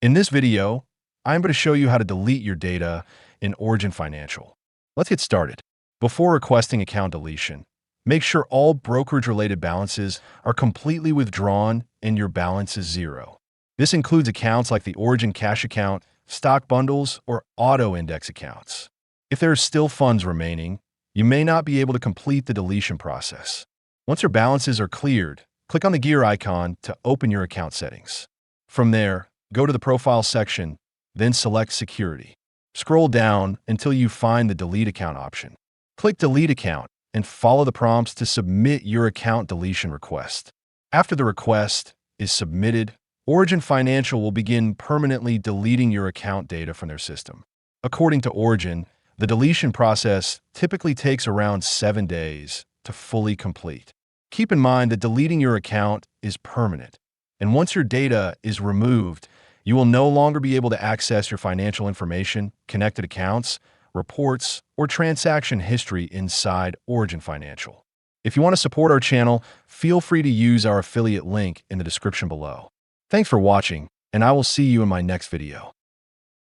In this video, I'm going to show you how to delete your data in Origin Financial. Let's get started. Before requesting account deletion, make sure all brokerage-related balances are completely withdrawn and your balance is zero. This includes accounts like the Origin Cash account, stock bundles, or auto-index accounts. If there are still funds remaining, you may not be able to complete the deletion process. Once your balances are cleared, click on the gear icon to open your account settings. From there, go to the Profile section, then select Security. Scroll down until you find the Delete Account option. Click Delete Account and follow the prompts to submit your account deletion request. After the request is submitted, Origin Financial will begin permanently deleting your account data from their system. According to Origin, the deletion process typically takes around 7 days to fully complete. Keep in mind that deleting your account is permanent, and once your data is removed, you will no longer be able to access your financial information, connected accounts, reports, or transaction history inside Origin Financial. If you want to support our channel, feel free to use our affiliate link in the description below. Thanks for watching, and I will see you in my next video.